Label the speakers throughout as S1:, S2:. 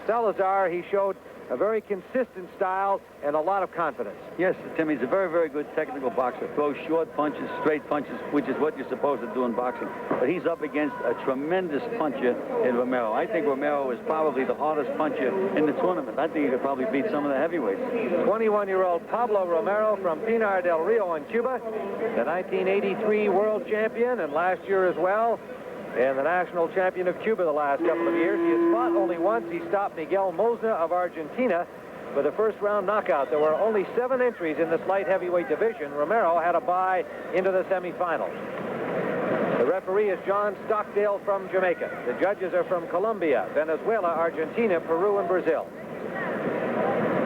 S1: Salazar, he showed a very consistent style and a lot of confidence.
S2: Yes, Tim, he's a very, very good technical boxer. Throws short punches, straight punches, which is what you're supposed to do in boxing. But he's up against a tremendous puncher in Romero. I think Romero is probably the hardest puncher in the tournament. I think he could probably beat some of the heavyweights.
S1: 21-year-old Pablo Romero from Pinar del Rio in Cuba, the 1983 world champion, and last year as well, and the national champion of Cuba the last couple of years. He has fought only once. He stopped Miguel Mosna of Argentina with a first-round knockout. There were only 7 entries in this light heavyweight division. Romero had a bye into the semifinals. The referee is John Stockdale from Jamaica. The judges are from Colombia, Venezuela, Argentina, Peru, and Brazil.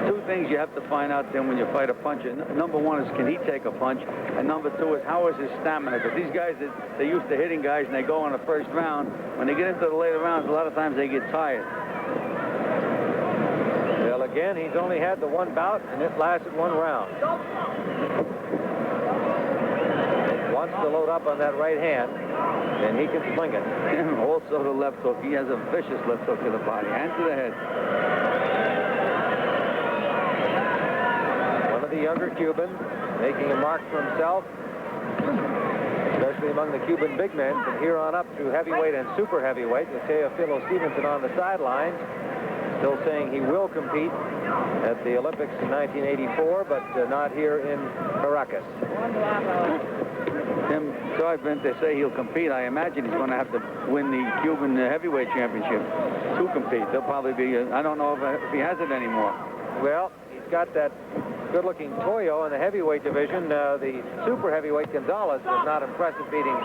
S2: Two things you have to find out then when you fight a puncher. Number one is, can he take a punch? And number two is, how is his stamina? Because these guys, they're used to hitting guys and they go in the first round. When they get into the later rounds, a lot of times they get tired.
S1: Well, again, he's only had the one bout, and it lasted 1 round. Wants to load up on that right hand, and he can swing it.
S2: And also the left hook. He has a vicious left hook to the body and to the head.
S1: The younger Cuban making a mark for himself, especially among the Cuban big men from here on up through heavyweight and super heavyweight. With Teofilo Stevenson on the sidelines, still saying he will compete at the Olympics in 1984, but not here in Caracas.
S2: Tim, sorry, Brent, they say he'll compete. I imagine he's going to have to win the Cuban heavyweight championship to compete. They'll probably be, I don't know if he has it anymore.
S1: Well, he's got that good-looking Toyo in the heavyweight division. The super heavyweight Gonzalez was not impressive, beating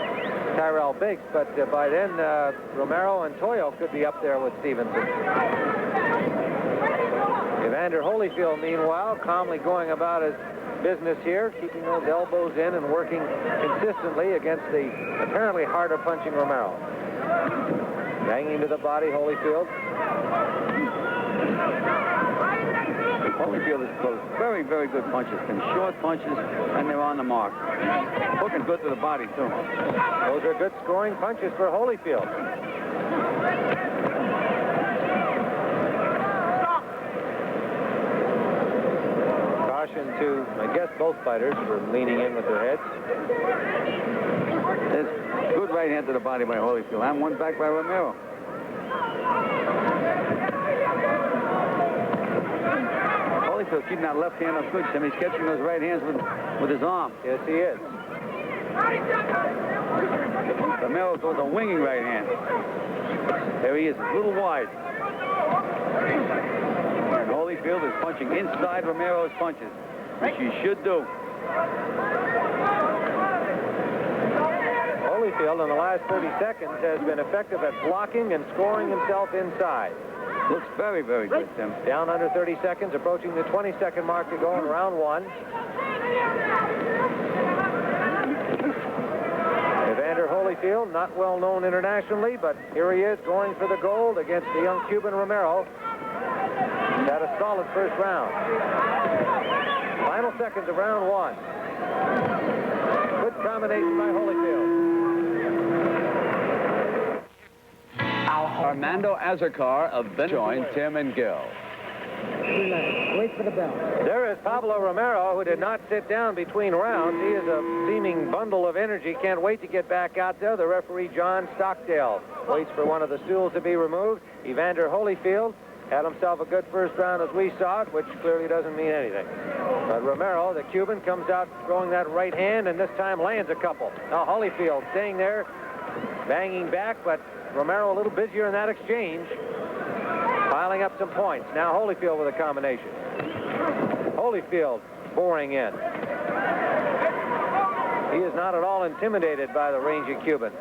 S1: Tyrell Biggs, but by then Romero and Toyo could be up there with Stevenson. Evander Holyfield, meanwhile, calmly going about his business here, keeping those elbows in and working consistently against the apparently harder punching Romero. Banging to the body, Holyfield.
S2: Holyfield is close. Very, very good punches. Some short punches, and they're on the mark. Looking good to the body, too.
S1: Those are good scoring punches for Holyfield. Caution to, I guess, both fighters for leaning in with their heads.
S2: There's good right hand to the body by Holyfield, and one back by Romero. Holyfield keeping that left hand up good. He's catching those right hands with his arm.
S1: Yes, he is.
S2: Romero throws a winging right hand. There he is, a little wide. And Holyfield is punching inside Romero's punches, which he should do.
S1: Holyfield in the last 30 seconds has been effective at blocking and scoring himself inside.
S2: Looks very, very good, Tim.
S1: Down under 30 seconds, approaching the 20-second mark to go in round 1. Evander Holyfield, not well known internationally, but here he is going for the gold against the young Cuban Romero. He's had a solid first round. Final seconds of round 1. Good combination by Holyfield.
S3: Armando Azarcar of Venezuela joined Tim and Gil.
S4: Wait for the bell.
S1: There is Pablo Romero, who did not sit down between rounds. He is a seeming bundle of energy. Can't wait to get back out there. The referee, John Stockdale, waits for one of the stools to be removed. Evander Holyfield had himself a good first round as we saw it, which clearly doesn't mean anything. But Romero, the Cuban, comes out throwing that right hand, and this time lands a couple. Now Holyfield staying there, banging back, but Romero a little busier in that exchange, piling up some points. Now Holyfield with a combination. Holyfield boring in. He is not at all intimidated by the rangy Cuban.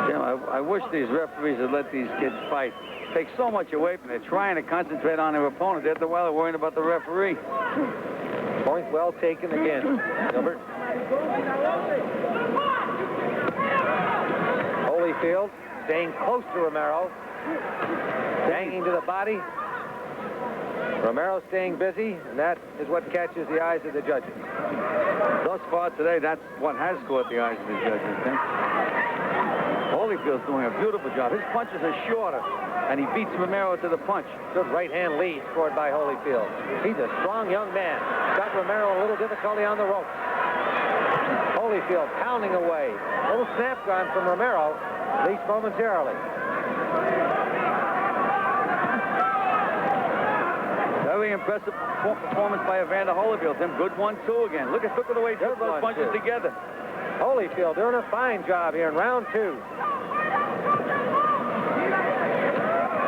S2: You know, I wish these referees would let these kids fight. Take so much away from them. They're trying to concentrate on their opponent. They're while they're worrying about the referee.
S1: Point well taken again, Gilbert. Holyfield staying close to Romero, banging to the body. Romero staying busy, and that is what catches the eyes of the judges.
S2: Thus far today, that's what has caught the eyes of the judges. Holyfield's doing a beautiful job. His punches are shorter, and he beats Romero to the punch.
S1: Good right-hand lead scored by Holyfield. He's a strong young man. Got Romero a little difficulty on the ropes. Holyfield pounding away. A little snap gun from Romero, at least momentarily.
S2: Very impressive performance by Evander Holyfield. Tim, good 1-2 again. Look at the way he took those punches together.
S1: Holyfield doing a fine job here in round 2.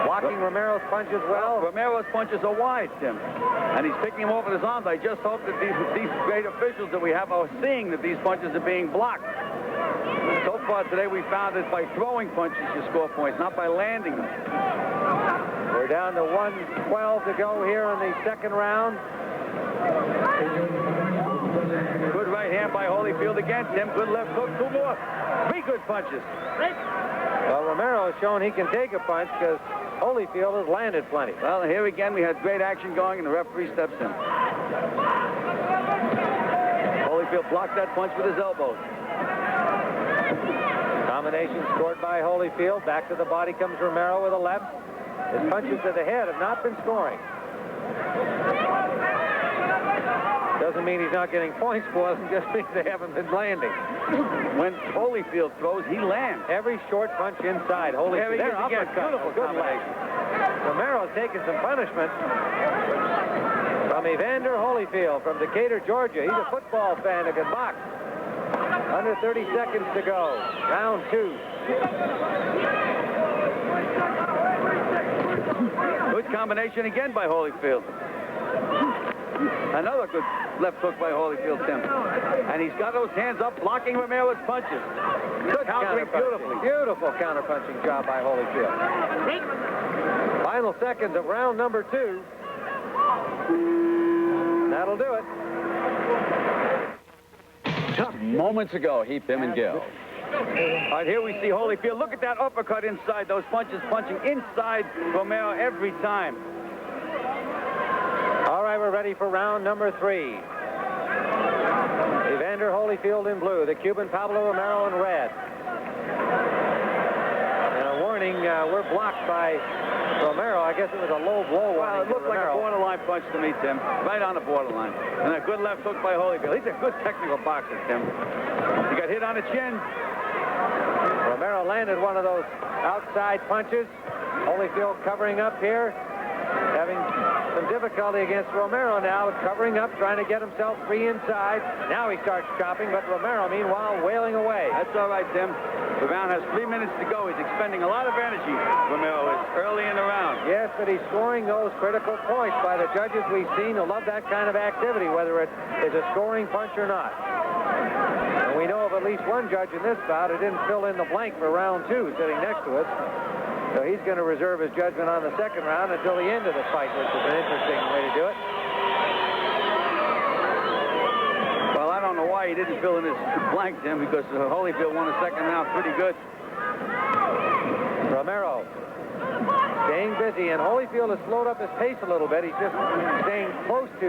S1: Blocking Romero's punches well.
S2: Romero's punches are wide, Tim. And he's picking him off with his arms. I just hope that these great officials that we have are seeing that these punches are being blocked. So far today we found that by throwing punches you score points, not by landing them.
S1: We're down to 1:12 to go here in the second round.
S2: Good right hand by Holyfield again, Tim. Good left hook, 2 more. 3 good punches.
S1: Well, Romero has shown he can take a punch because Holyfield has landed plenty.
S2: Well, here again we had great action going, and the referee steps in. Holyfield blocked that punch with his elbows.
S1: Combination scored by Holyfield. Back to the body comes Romero with a left. His punches to the head have not been scoring. Doesn't mean he's not getting points for them, just means they haven't been landing.
S2: When Holyfield throws, he lands.
S1: Every short punch inside. Holyfield.
S2: There again, beautiful
S1: good leg. Romero's taking some punishment from Evander Holyfield from Decatur, Georgia. He's a football fan who can box. Under 30 seconds to go. Round 2.
S2: Good combination again by Holyfield. Another good left hook by Holyfield, Tim. And he's got those hands up blocking Romero's punches. Good countering beautifully.
S1: Beautiful counter-punching job by Holyfield. Final seconds of round number 2. That'll do it.
S3: Moments ago, Heath, Tim, and Gill.
S2: All right, here we see Holyfield. Look at that uppercut inside. Those punches punching inside Romero every time.
S1: All right, we're ready for round number 3. Evander Holyfield in blue, the Cuban Pablo Romero in red. And a warning, we're blocked by Romero. I guess it was a low blow.
S2: Well, it looked like a borderline punch to me, Tim. Right on the borderline. And a good left hook by Holyfield. He's a good technical boxer, Tim. He got hit on the chin.
S1: Romero landed one of those outside punches. Holyfield covering up here. Having some difficulty against Romero now, covering up, trying to get himself free inside. Now he starts chopping, but Romero, meanwhile, wailing away.
S2: That's all right, Tim. The round has 3 minutes to go. He's expending a lot of energy, Romero is, early in the round.
S1: Yes, but he's scoring those critical points by the judges we've seen who love that kind of activity, whether it is a scoring punch or not. And we know of at least one judge in this bout who didn't fill in the blank for round 2, sitting next to us. So he's going to reserve his judgment on the second round until the end of the fight, which is an interesting way to do it.
S2: Well, I don't know why he didn't fill in his blank, Tim, because Holyfield won the second round pretty good.
S1: Romero staying busy, and Holyfield has slowed up his pace a little bit. He's just staying close to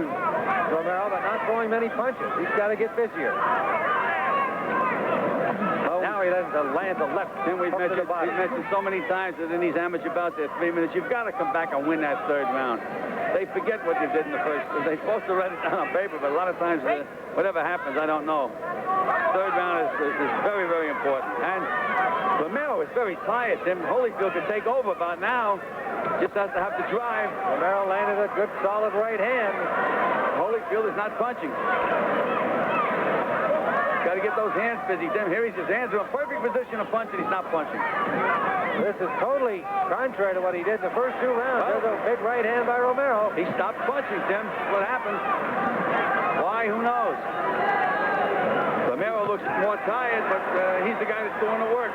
S1: Romero, but not throwing many punches. He's got to get busier. Now he lands a left.
S2: Tim, we've mentioned so many times that in these amateur bouts, there 3 minutes, you've got to come back and win that third round. They forget what you did in the first. They're supposed to write it down on paper, but a lot of times, whatever happens, I don't know. Third round is very, very important. And Romero is very tired, Tim. Holyfield could take over about now. Just has to have to drive.
S1: Romero landed a good, solid right hand.
S2: Holyfield is not punching. Got to get those hands busy, Tim. Here his hands are in perfect position to punch, and he's not punching.
S1: This is totally contrary to what he did in the first 2 rounds. There's a big right hand by Romero.
S2: He stopped punching, Tim. What happened? Why? Who knows? Romero looks more tired, but he's the guy that's doing the work.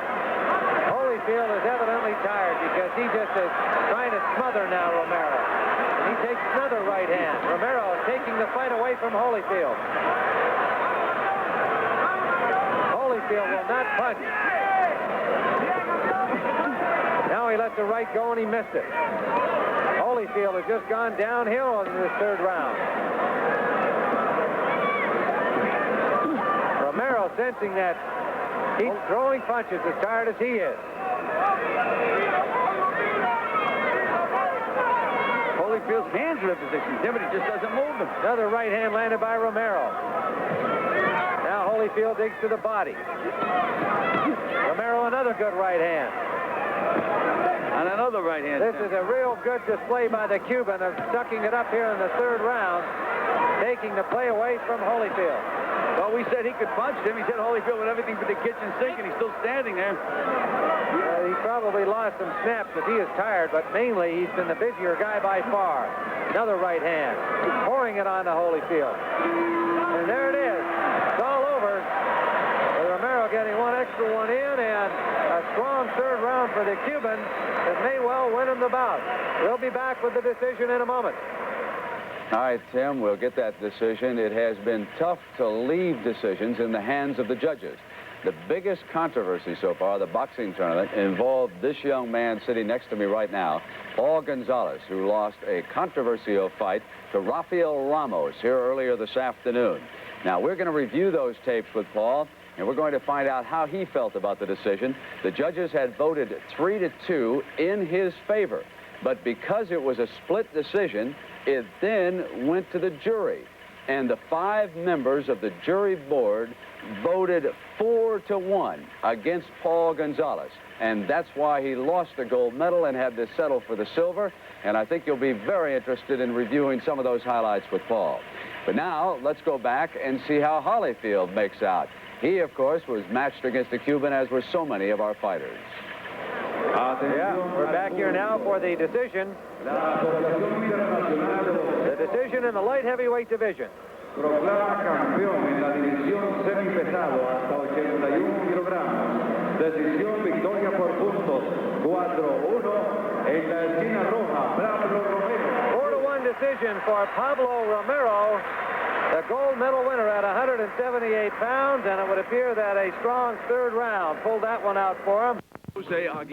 S1: Holyfield is evidently tired because he just is trying to smother now Romero. And he takes another right hand. Romero taking the fight away from Holyfield. Holyfield will not punch. Now he let the right go and he missed it. Holyfield has just gone downhill in this third round. Romero sensing that He's throwing punches as tired as he is.
S2: Holyfield's hands are in position. Timothy just doesn't move them.
S1: Another right hand landed by Romero. Now Holyfield digs to the body. Romero, another good right hand.
S2: And another right hand.
S1: This is a real good display by the Cuban of sucking it up here in the third round, taking the play away from Holyfield.
S2: Well, we said he could punch him. He said Holyfield with everything but the kitchen sink, and he's still standing there.
S1: He probably lost some snaps if he is tired, but mainly he's been the busier guy by far. Another right hand, pouring it on to Holyfield. And there it is. It's all over. With Romero getting one extra one in, and a strong third round for the Cuban that may well win him the bout. We'll be back with the decision in a moment.
S3: All right, Tim, we'll get that decision. It has been tough to leave decisions in the hands of the judges. The biggest controversy so far, the boxing tournament, involved this young man sitting next to me right now, Paul Gonzalez, who lost a controversial fight to Rafael Ramos here earlier this afternoon. Now, we're going to review those tapes with Paul, and we're going to find out how he felt about the decision. The judges had voted 3-2 in his favor, but because it was a split decision, it then went to the jury. And the 5 members of the jury board voted 4-1 against Paul Gonzalez. And that's why he lost the gold medal and had to settle for the silver. And I think you'll be very interested in reviewing some of those highlights with Paul. But now, let's go back and see how Holyfield makes out. He, of course, was matched against the Cuban, as were so many of our fighters.
S1: Yeah, we're back here now for the decision. The decision in the light heavyweight division.
S5: Proclama campeón en la división semipesado hasta 81 kilogramos. Decisión victoria por puntos 4-1 en la esquina roja, Pablo Romero.
S1: 4-1 decision for Pablo Romero, the gold medal winner at 178 pounds, and it would appear that a strong third round pulled that one out for him.
S6: Jose Aguilar.